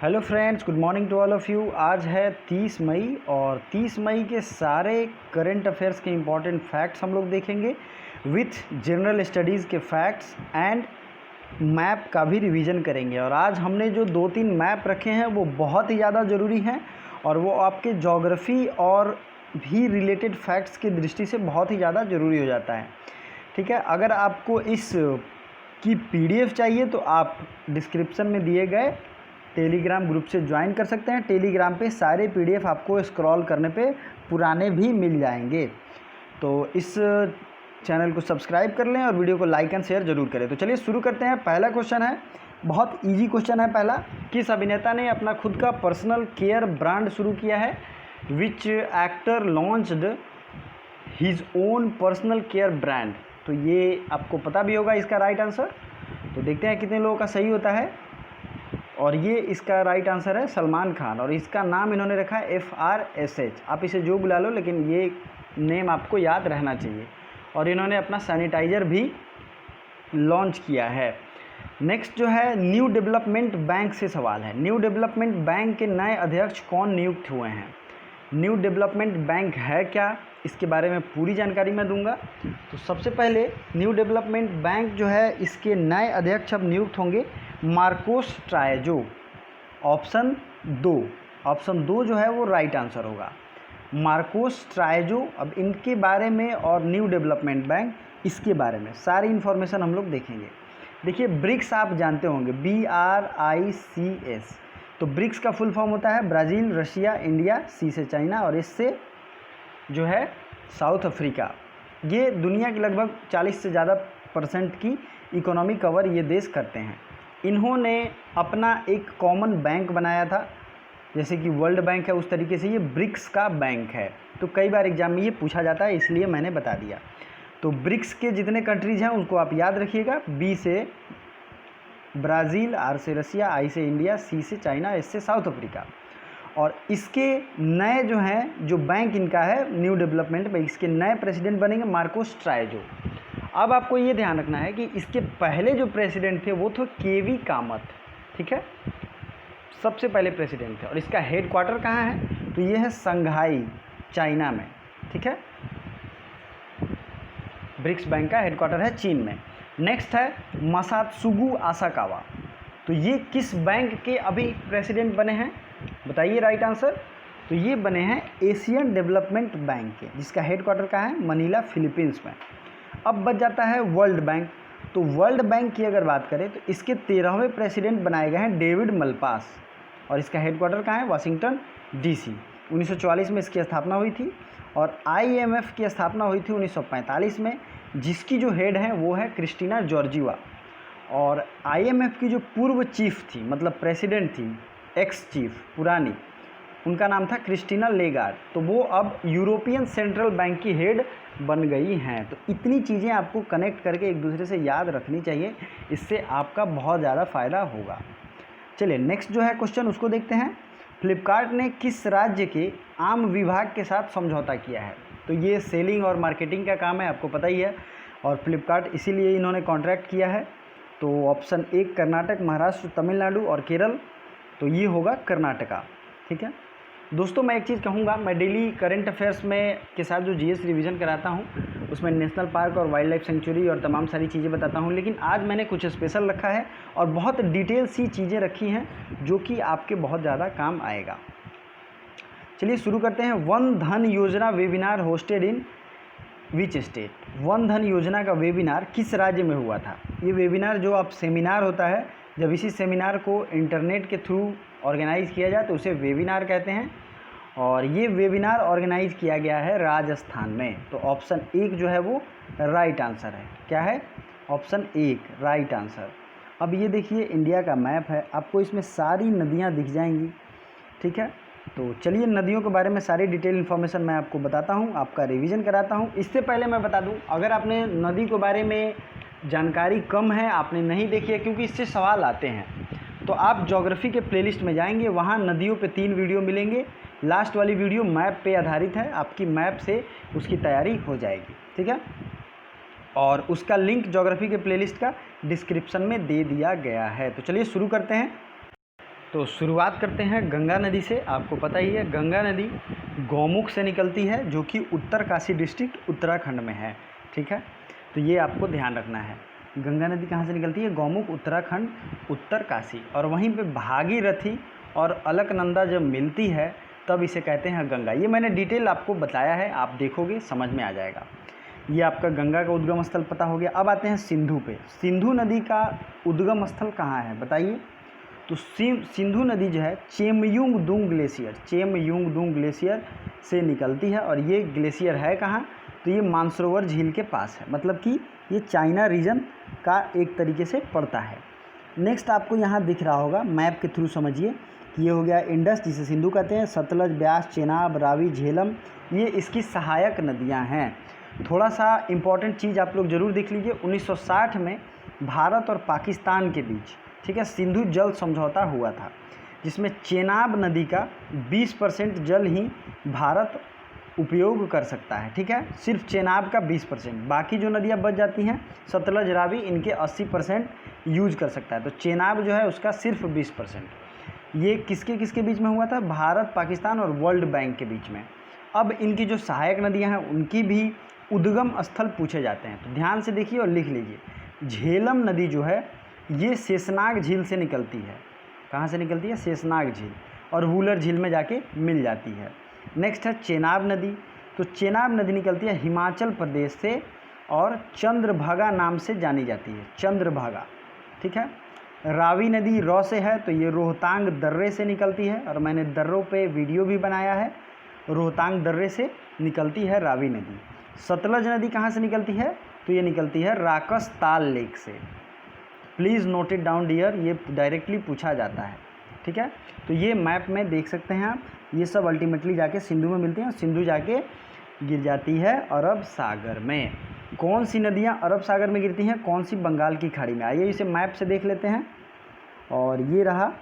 Hello friends, good morning to all of you. आज है 30 मई और 30 मई के सारे करंट अफेयर्स के इम्पॉर्टेंट फैक्ट्स हम लोग देखेंगे विथ जनरल स्टडीज़ के फैक्ट्स एंड मैप का भी रिवीजन करेंगे। और आज हमने जो 2-3 मैप रखे हैं वो बहुत ही ज़्यादा ज़रूरी हैं और वो आपके ज्योग्राफी और भी रिलेटेड फैक्ट्स की दृष्टि से बहुत ही ज़्यादा ज़रूरी हो जाता है। ठीक है, अगर आपको इस की PDF चाहिए तो आप डिस्क्रिप्शन में दिए गए टेलीग्राम ग्रुप से ज्वाइन कर सकते हैं। टेलीग्राम पे सारे PDF आपको स्क्रॉल करने पे पुराने भी मिल जाएंगे। तो इस चैनल को सब्सक्राइब कर लें और वीडियो को लाइक एंड शेयर जरूर करें। तो चलिए शुरू करते हैं। पहला क्वेश्चन है, बहुत इजी क्वेश्चन है पहला। किस अभिनेता ने अपना खुद का पर्सनल केयर ब्रांड शुरू किया है? Which actor launched his own personal care brand? तो ये आपको पता भी होगा इसका राइट आंसर। तो देखते हैं कितने लोगों का सही होता है। और ये इसका राइट आंसर है सलमान खान, और इसका नाम इन्होंने रखा है FRSH। आप इसे जो बुला लो, लेकिन ये नेम आपको याद रहना चाहिए। और इन्होंने अपना सैनिटाइज़र भी लॉन्च किया है। नेक्स्ट जो है, न्यू डेवलपमेंट बैंक से सवाल है। न्यू डेवलपमेंट बैंक के नए अध्यक्ष कौन नियुक्त हुए हैं? न्यू डेवलपमेंट बैंक है क्या, इसके बारे में पूरी जानकारी मैं दूंगा। तो सबसे पहले न्यू डेवलपमेंट बैंक जो है, इसके नए अध्यक्ष अब नियुक्त होंगे मार्कोस ट्रायजो। ऑप्शन 2 जो है वो राइट आंसर होगा, मार्कोस ट्रायजो। अब इनके बारे में और न्यू डेवलपमेंट बैंक, इसके बारे में सारी इन्फॉर्मेशन हम लोग देखेंगे। देखिए, ब्रिक्स आप जानते होंगे, BRICS। तो ब्रिक्स का फुल फॉर्म होता है ब्राज़ील, रशिया, इंडिया, C से चाइना और S से जो है साउथ अफ्रीका। ये दुनिया की लगभग 40 से ज़्यादा % की इकोनॉमी कवर ये देश करते हैं। इन्होंने अपना एक कॉमन बैंक बनाया था, जैसे कि वर्ल्ड बैंक है, उस तरीके से ये ब्रिक्स का बैंक है। तो कई बार एग्जाम में ये पूछा जाता है, इसलिए मैंने बता दिया। तो ब्रिक्स के जितने कंट्रीज़ हैं उनको आप याद रखिएगा। B से ब्राज़ील, R से रशिया, I से इंडिया, C से चाइना, S से साउथ अफ्रीका। और इसके नए जो हैं, जो बैंक इनका है न्यू डेवलपमेंट बैंक, इसके नए प्रेसिडेंट बनेंगे मार्कोस ट्रायजो। अब आपको ये ध्यान रखना है कि इसके पहले जो प्रेसिडेंट थे वो थे KV कामत। ठीक है, सबसे पहले प्रेसिडेंट थे। और इसका हेड क्वार्टर कहाँ है? तो ये है संघाई, चाइना में। ठीक है, ब्रिक्स बैंक का हेड क्वार्टर है चीन में। नेक्स्ट है मसात्सुगु आसाकावा। तो ये किस बैंक के अभी प्रेसिडेंट बने हैं, बताइए राइट आंसर। तो ये बने हैं एशियन डेवलपमेंट बैंक के, जिसका हेड क्वार्टर कहाँ है? मनीला, फिलीपींस में। अब बच जाता है वर्ल्ड बैंक। तो वर्ल्ड बैंक की अगर बात करें तो इसके 13वें प्रेसिडेंट बनाए गए हैं डेविड मलपास, और इसका हेड क्वार्टर कहाँ है? Washington DC। 1944 में इसकी स्थापना हुई थी। और IMF की स्थापना हुई थी 1945 में, जिसकी जो हेड है वो है क्रिस्टीना जॉर्जिवा। और IMF की जो पूर्व चीफ थी, मतलब प्रेसिडेंट थी, एक्स चीफ पुरानी, उनका नाम था क्रिस्टीना लेगार्ड। तो वो अब यूरोपियन सेंट्रल बैंक की हेड बन गई हैं। तो इतनी चीज़ें आपको कनेक्ट करके एक दूसरे से याद रखनी चाहिए, इससे आपका बहुत ज़्यादा फ़ायदा होगा। चलिए नेक्स्ट जो है क्वेश्चन, उसको देखते हैं। फ्लिपकार्ट ने किस राज्य के आम विभाग के साथ समझौता किया है? तो ये सेलिंग और मार्केटिंग का काम है, आपको पता ही है। और फ्लिपकार्ट इसीलिए इन्होंने कॉन्ट्रैक्ट किया है। तो ऑप्शन 1 कर्नाटक, महाराष्ट्र, तमिलनाडु और केरल। तो ये होगा कर्नाटका। ठीक है दोस्तों, मैं एक चीज़ कहूँगा, मैं डेली करंट अफेयर्स में के साथ जो GS रिवीजन कराता हूँ उसमें नेशनल पार्क और वाइल्ड लाइफ सेंचुरी और तमाम सारी चीज़ें बताता हूँ, लेकिन आज मैंने कुछ स्पेशल रखा है और बहुत डिटेल सी चीज़ें रखी हैं जो कि आपके बहुत ज़्यादा काम आएगा। चलिए शुरू करते हैं। वन धन योजना webinar hosted in which state? One धन योजना का वेबिनार किस राज्य में हुआ था? ये वेबिनार जो आप सेमिनार होता है, जब इसी सेमिनार को इंटरनेट के थ्रू ऑर्गेनाइज़ किया जाए तो उसे वेबिनार कहते हैं। और ये वेबिनार ऑर्गेनाइज किया गया है राजस्थान में। तो ऑप्शन 1 जो है वो राइट आंसर है। क्या है? Option 1 right answer. अब ये देखिए, इंडिया का मैप है, आपको इसमें सारी नदियाँ दिख जाएंगी। ठीक है, तो चलिए नदियों के बारे में सारी डिटेल इन्फॉर्मेशन मैं आपको बताता हूँ, आपका रिवीजन कराता हूँ। इससे पहले मैं बता दूँ, अगर आपने नदी के बारे में जानकारी कम है, आपने नहीं देखी है, क्योंकि इससे सवाल आते हैं, तो आप ज्योग्राफी के प्लेलिस्ट में जाएंगे, वहाँ नदियों पे 3 वीडियो मिलेंगे। लास्ट वाली वीडियो मैप पे आधारित है, आपकी मैप से उसकी तैयारी हो जाएगी। ठीक है, और उसका लिंक ज्योग्राफी के प्लेलिस्ट का डिस्क्रिप्शन में दे दिया गया है। तो चलिए शुरू करते हैं। तो शुरुआत करते हैं गंगा नदी से। आपको पता ही है गंगा नदी गौमुख से निकलती है, जो कि उत्तरकाशी डिस्ट्रिक्ट उत्तराखंड में है। ठीक है, तो ये आपको ध्यान रखना है। गंगा नदी कहाँ से निकलती है? गौमुख, उत्तराखंड, उत्तरकाशी। और वहीं पे भागीरथी और अलकनंदा जब मिलती है तब इसे कहते हैं गंगा। ये मैंने डिटेल आपको बताया है, आप देखोगे समझ में आ जाएगा। ये आपका गंगा का उद्गम स्थल पता हो गया। अब आते हैं सिंधु पे। सिंधु नदी का उद्गम स्थल कहाँ है बताइए? तो सिंधु नदी जो है चेमयुंगदुंग ग्लेशियर से निकलती है। और ये ग्लेशियर है कहाँ? तो ये मानसरोवर झील के पास है, मतलब कि ये चाइना रीजन का एक तरीके से पड़ता है। नेक्स्ट आपको यहाँ दिख रहा होगा, मैप के थ्रू समझिए कि ये हो गया इंडस, जिसे सिंधु कहते हैं, सतलज, ब्यास, चेनाब, रावी, झेलम, ये इसकी सहायक नदियाँ हैं। थोड़ा सा इम्पॉर्टेंट चीज़ आप लोग ज़रूर देख लीजिए। 1960 में भारत और पाकिस्तान के बीच, ठीक है, सिंधु जल समझौता हुआ था, जिसमें चेनाब नदी का 20% जल ही भारत उपयोग कर सकता है। ठीक है, सिर्फ चेनाब का 20%, बाकी जो नदियाँ बच जाती हैं सतलज, रावी, इनके 80% यूज कर सकता है। तो चेनाब जो है उसका सिर्फ 20%। ये किसके किसके बीच में हुआ था? भारत, पाकिस्तान और वर्ल्ड बैंक के बीच में। अब इनकी जो सहायक नदियाँ हैं उनकी भी उद्गम स्थल पूछे जाते हैं, तो ध्यान से देखिए और लिख लीजिए। झेलम नदी जो है ये शेषनाग झील से निकलती है। कहाँ से निकलती है? शेषनाग झील, और वूलर झील में जाके मिल जाती है। नेक्स्ट है चेनाब नदी। तो चेनाब नदी निकलती है हिमाचल प्रदेश से और चंद्रभागा नाम से जानी जाती है, चंद्रभागा। ठीक है, रावी नदी रौ से है, तो ये रोहतांग दर्रे से निकलती है, और मैंने दर्रों पे वीडियो भी बनाया है। रोहतांग दर्रे से निकलती है रावी नदी। सतलज नदी कहाँ से निकलती है? तो ये निकलती है राकस ताल लेक से। Please note it down dear, ये डायरेक्टली पूछा जाता है। ठीक है, तो ये मैप में देख सकते हैं आप, ये सब अल्टीमेटली जाके सिंधु में मिलती हैं। सिंधु जाके गिर जाती है अरब सागर में। कौन सी नदियाँ अरब सागर में गिरती हैं, कौन सी बंगाल की खाड़ी में? आइए इसे मैप से देख लेते हैं। और ये रहा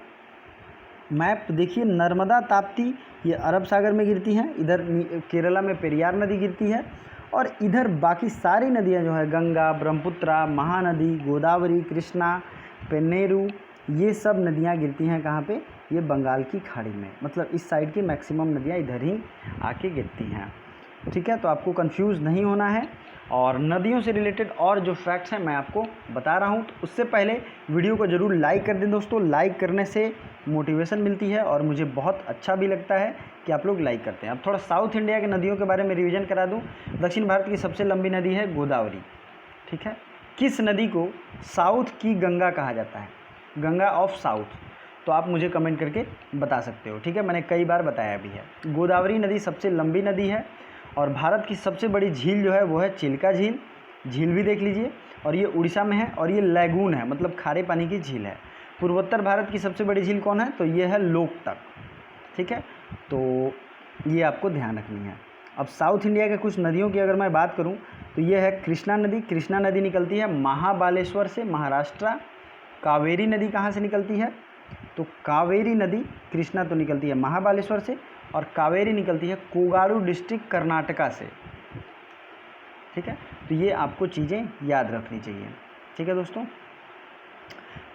मैप, देखिए नर्मदा, ताप्ती ये अरब सागर में गिरती हैं। इधर केरला में पेरियार नदी गिरती है, और इधर बाकी सारी नदियां जो है गंगा, ब्रह्मपुत्रा, महानदी, गोदावरी, कृष्णा, पेन्नेरू, ये सब नदियां गिरती हैं कहाँ पे? ये बंगाल की खाड़ी में। मतलब इस साइड की मैक्सिमम नदियां इधर ही आके गिरती हैं। ठीक है, तो आपको कंफ्यूज नहीं होना है। और नदियों से रिलेटेड और जो फैक्ट्स हैं मैं आपको बता रहा हूँ, तो उससे पहले वीडियो को ज़रूर लाइक कर दें दोस्तों। लाइक करने से मोटिवेशन मिलती है और मुझे बहुत अच्छा भी लगता है कि आप लोग लाइक करते हैं। अब थोड़ा साउथ इंडिया की नदियों के बारे में रिवीजन करा दूँ। दक्षिण भारत की सबसे लंबी नदी है गोदावरी। ठीक है, किस नदी को साउथ की गंगा कहा जाता है? गंगा ऑफ साउथ, तो आप मुझे कमेंट करके बता सकते हो। ठीक है, मैंने कई बार बताया भी है। गोदावरी नदी सबसे लंबी नदी है, और भारत की सबसे बड़ी झील जो है वो है चिल्का झील। झील भी देख लीजिए, और ये उड़ीसा में है, और ये लैगून है, मतलब खारे पानी की झील है। पूर्वोत्तर भारत की सबसे बड़ी झील कौन है? तो ये है लोकतक। ठीक है, तो ये आपको ध्यान रखनी है। अब साउथ इंडिया के कुछ नदियों की अगर मैं बात करूं, तो ये है कृष्णा नदी। कृष्णा नदी निकलती है महाबालेश्वर से, महाराष्ट्र। कावेरी नदी कहाँ से निकलती है? तो कावेरी नदी, कृष्णा तो निकलती है महाबालेश्वर से, और कावेरी निकलती है कोगाड़ू डिस्ट्रिक्ट कर्नाटका से। ठीक है, तो ये आपको चीज़ें याद रखनी चाहिए। ठीक है दोस्तों,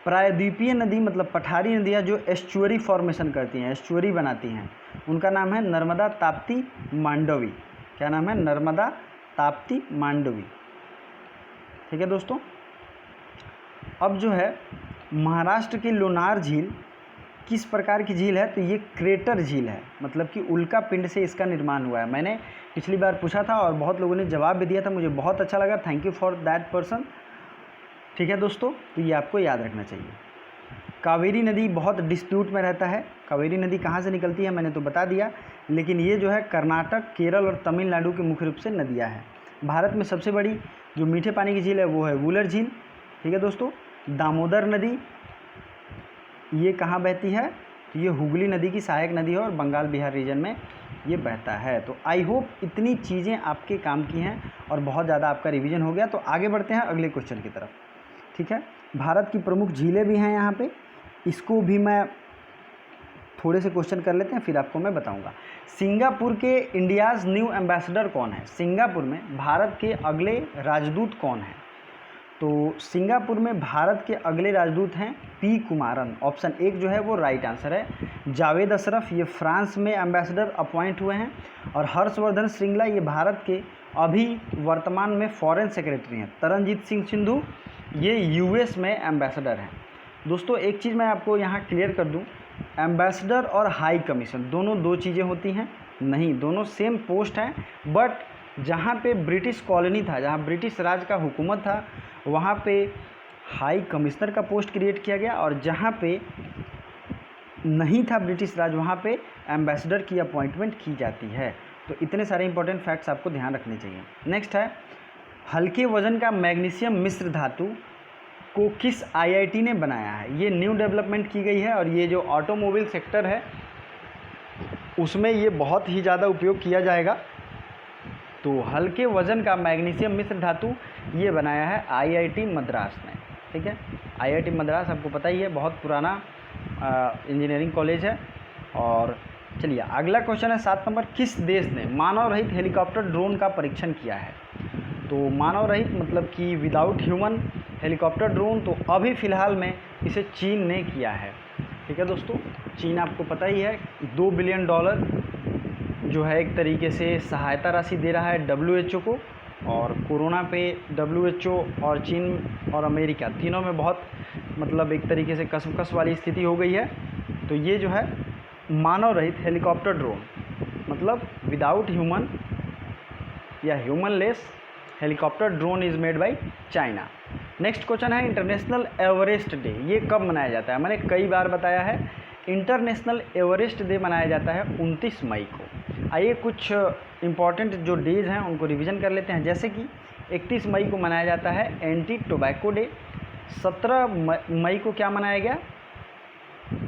प्रायद्वीपीय नदी मतलब पठारी नदियाँ जो एस्चुअरी फॉर्मेशन करती हैं, एस्चुअरी बनाती हैं, उनका नाम है नर्मदा, ताप्ती, मांडवी। क्या नाम है? नर्मदा, ताप्ती, मांडवी। ठीक है दोस्तों, अब जो है महाराष्ट्र की लोनार झील किस प्रकार की झील है? तो ये क्रेटर झील है, मतलब कि उल्का पिंड से इसका निर्माण हुआ है। मैंने पिछली बार पूछा था और बहुत लोगों ने जवाब भी दिया था, मुझे बहुत अच्छा लगा। Thank you for that person. ठीक है दोस्तों, तो ये आपको याद रखना चाहिए। कावेरी नदी बहुत डिस्प्यूट में रहता है। कावेरी नदी कहाँ से निकलती है मैंने तो बता दिया, लेकिन ये जो है कर्नाटक, केरल और तमिलनाडु के मुख्य रूप से नदियाँ हैं। भारत में सबसे बड़ी जो मीठे पानी की झील है वो है वूलर झील। ठीक है दोस्तों, दामोदर नदी ये कहाँ बहती है? तो ये हुगली नदी की सहायक नदी है और बंगाल बिहार रीजन में ये बहता है। तो आई होप इतनी चीज़ें आपके काम की हैं और बहुत ज़्यादा आपका रिवीजन हो गया। तो आगे बढ़ते हैं अगले क्वेश्चन की तरफ। ठीक है, भारत की प्रमुख झीलें भी हैं यहाँ पे, इसको भी मैं थोड़े से क्वेश्चन कर लेते हैं, फिर आपको मैं बताऊंगा। सिंगापुर के इंडियाज़ न्यू एम्बेसडर कौन है? सिंगापुर में भारत के अगले राजदूत कौन है? तो सिंगापुर में भारत के अगले राजदूत हैं पी कुमारन, ऑप्शन 1 जो है वो राइट आंसर है। जावेद अशरफ ये फ्रांस में एम्बेसडर अपॉइंट हुए हैं। और हर्षवर्धन श्रिंगला ये भारत के अभी वर्तमान में फॉरेन सेक्रेटरी हैं। तरनजीत सिंह सिंधु ये यूएस में एम्बेसडर हैं। दोस्तों एक चीज़ मैं आपको यहाँ क्लियर कर दूँ, एम्बेसडर और हाई कमीशन दोनों दो चीज़ें होती हैं? नहीं, दोनों सेम पोस्ट हैं, बट जहाँ पे ब्रिटिश कॉलोनी था, जहाँ ब्रिटिश राज का हुकूमत था, वहाँ पे हाई कमिश्नर का पोस्ट क्रिएट किया गया, और जहाँ पे नहीं था ब्रिटिश राज वहाँ पे एम्बेसडर की अपॉइंटमेंट की जाती है। तो इतने सारे इंपॉर्टेंट फैक्ट्स आपको ध्यान रखने चाहिए। नेक्स्ट है, हल्के वजन का मैग्नीशियम मिश्र धातु को किस आईआईटी ने बनाया है? ये न्यू डेवलपमेंट की गई है, और ये जो ऑटोमोबाइल सेक्टर है उसमें ये बहुत ही ज़्यादा उपयोग किया जाएगा। तो हल्के वजन का मैग्नीशियम मिश्र धातु ये बनाया है आईआईटी मद्रास ने। ठीक है, आईआईटी मद्रास आपको पता ही है, बहुत पुराना इंजीनियरिंग कॉलेज है। और चलिए अगला क्वेश्चन है 7 नंबर, किस देश ने मानव रहित हेलीकॉप्टर ड्रोन का परीक्षण किया है? तो मानव रहित मतलब कि विदाउट ह्यूमन हेलीकॉप्टर ड्रोन, तो अभी फ़िलहाल में इसे चीन ने किया है। ठीक है दोस्तों, चीन आपको पता ही है $2 बिलियन जो है एक तरीके से सहायता राशि दे रहा है WHO को। और कोरोना पे WHO और चीन और अमेरिका तीनों में बहुत मतलब एक तरीके से कसमकस वाली स्थिति हो गई है। तो ये जो है मानव रहित हेलीकॉप्टर ड्रोन मतलब विदाउट ह्यूमन या human less helicopter drone is made by China. Next question है, इंटरनेशनल एवरेस्ट डे ये कब मनाया जाता है? मैंने कई बार बताया है, इंटरनेशनल एवरेस्ट डे मनाया जाता है 29 मई को। आइए कुछ इम्पॉर्टेंट जो डेज़ हैं उनको रिवीजन कर लेते हैं। जैसे कि 31 मई को मनाया जाता है एंटी टोबैको डे। 17 मई को क्या मनाया गया?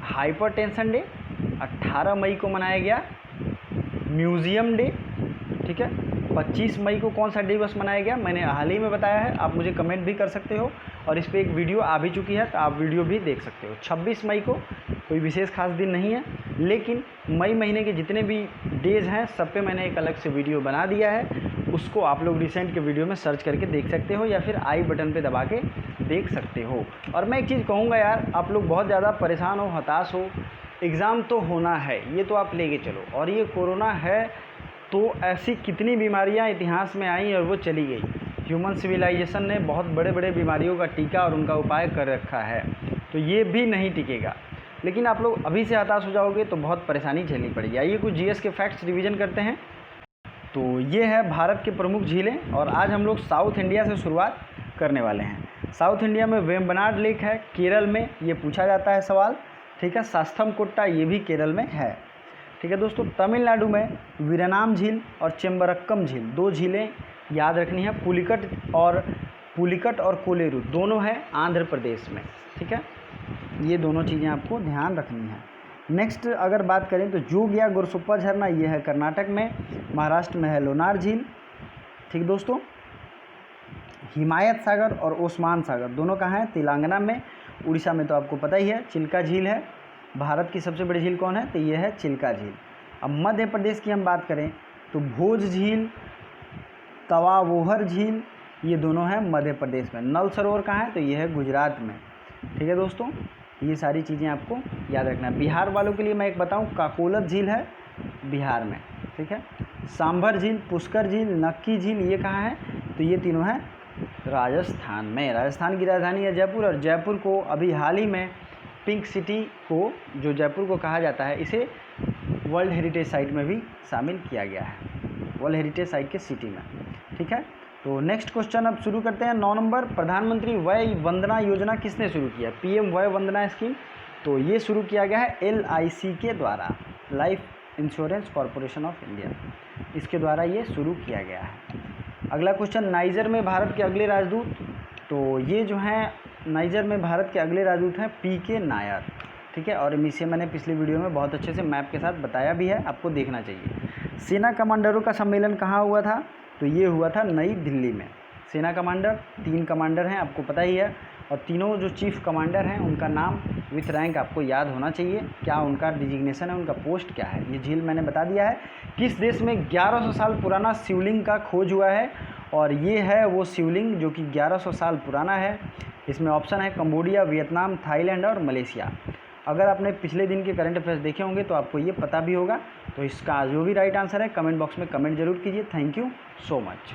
Hypertension day. 18 मई को मनाया गया म्यूज़ियम डे। ठीक है, 25 मई को कौन सा दिवस मनाया गया? मैंने हाल ही में बताया है, आप मुझे कमेंट भी कर सकते हो, और इस पर एक वीडियो आ भी चुकी है तो आप वीडियो भी देख सकते हो। 26 मई को कोई विशेष खास दिन नहीं है, लेकिन मई महीने के जितने भी डेज़ हैं सब पे मैंने एक अलग से वीडियो बना दिया है। उसको आप लोग रिसेंट के वीडियो में सर्च करके देख सकते हो, या फिर आई बटन पे दबा के देख सकते हो। और मैं एक चीज़ कहूँगा यार, आप लोग बहुत ज़्यादा परेशान हो, हताश हो, एग्ज़ाम तो होना है, ये तो आप लेके चलो। और ये कोरोना है तो ऐसी कितनी बीमारियां इतिहास में आई और वो चली गई। ह्यूमन सिविलाइजेशन ने बहुत बड़े बड़े बीमारियों का टीका और उनका उपाय कर रखा है, तो ये भी नहीं टिकेगा। लेकिन आप लोग अभी से हताश हो जाओगे तो बहुत परेशानी झेलनी पड़ेगी। आइए कुछ जीएस के फैक्ट्स रिवीजन करते हैं। तो ये है भारत के प्रमुख झीलें, और आज हम लोग साउथ इंडिया से शुरुआत करने वाले हैं। साउथ इंडिया में वेम्बनाड लेक है, केरल में ये पूछा जाता है सवाल। ठीक है, सास्थमकोट्टा ये भी केरल में है। ठीक है दोस्तों, तमिलनाडु में वीरानाम झील और चेम्बरक्कम झील दो झीलें याद रखनी है। पुलिकट और कोलेरू दोनों हैं आंध्र प्रदेश में। ठीक है, ये दोनों चीज़ें आपको ध्यान रखनी है। नेक्स्ट अगर बात करें तो जोगिया गोरसुप्पा झरना ये है कर्नाटक में, महाराष्ट्र में है लोनार झील। ठीक दोस्तों, हिमायत सागर और ओस्मान सागर दोनों कहाँ हैं? तेलंगाना में। उड़ीसा में तो आपको पता ही है चिल्का झील है। भारत की सबसे बड़ी झील कौन है? तो ये है चिल्का झील। अब मध्य प्रदेश की हम बात करें तो भोज झील, तवावोहर झील ये दोनों हैं मध्य प्रदेश में। नल सरोवर कहाँ है? तो ये है गुजरात में। ठीक है दोस्तों, ये सारी चीज़ें आपको याद रखना है। बिहार वालों के लिए मैं एक बताऊं, काकोलत झील है बिहार में। ठीक है, सांभर झील, पुष्कर झील, नक्की झील ये कहाँ है? तो ये तीनों हैं राजस्थान में। राजस्थान की राजधानी है जयपुर, और जयपुर को अभी हाल ही में पिंक सिटी को, जो जयपुर को कहा जाता है, इसे वर्ल्ड हेरिटेज साइट में भी शामिल किया गया है, वर्ल्ड हेरिटेज साइट के सिटी में। ठीक है, तो नेक्स्ट क्वेश्चन अब शुरू करते हैं। 9 नंबर, प्रधानमंत्री वय वंदना योजना किसने शुरू किया? PM वय वंदना स्कीम। तो ये शुरू किया गया है LIC के द्वारा, life insurance corporation of India, इसके द्वारा ये शुरू किया गया है। अगला क्वेश्चन, नाइजर में भारत के अगले राजदूत। तो ये जो हैं नाइजर में भारत के अगले राजदूत हैं PK नायर। ठीक है, और इसे मैंने पिछले वीडियो में बहुत अच्छे से मैप के साथ बताया भी है, आपको देखना चाहिए। सेना कमांडरों का सम्मेलन कहाँ हुआ था? तो ये हुआ था नई दिल्ली में। सेना कमांडर 3 कमांडर हैं, आपको पता ही है, और तीनों जो चीफ कमांडर हैं उनका नाम विथ रैंक आपको याद होना चाहिए, क्या उनका डिजिग्नेशन है, उनका पोस्ट क्या है। ये झील मैंने बता दिया है। किस देश में 1100 साल पुराना शिवलिंग का खोज हुआ है? और ये है वो शिवलिंग जो कि 1100 साल पुराना है। इसमें ऑप्शन है कंबोडिया, वियतनाम, थाईलैंड और मलेशिया। अगर आपने पिछले दिन के करंट अफेयर्स देखे होंगे तो आपको ये पता भी होगा। तो इसका जो भी राइट आंसर है कमेंट बॉक्स में कमेंट जरूर कीजिए। Thank you so much.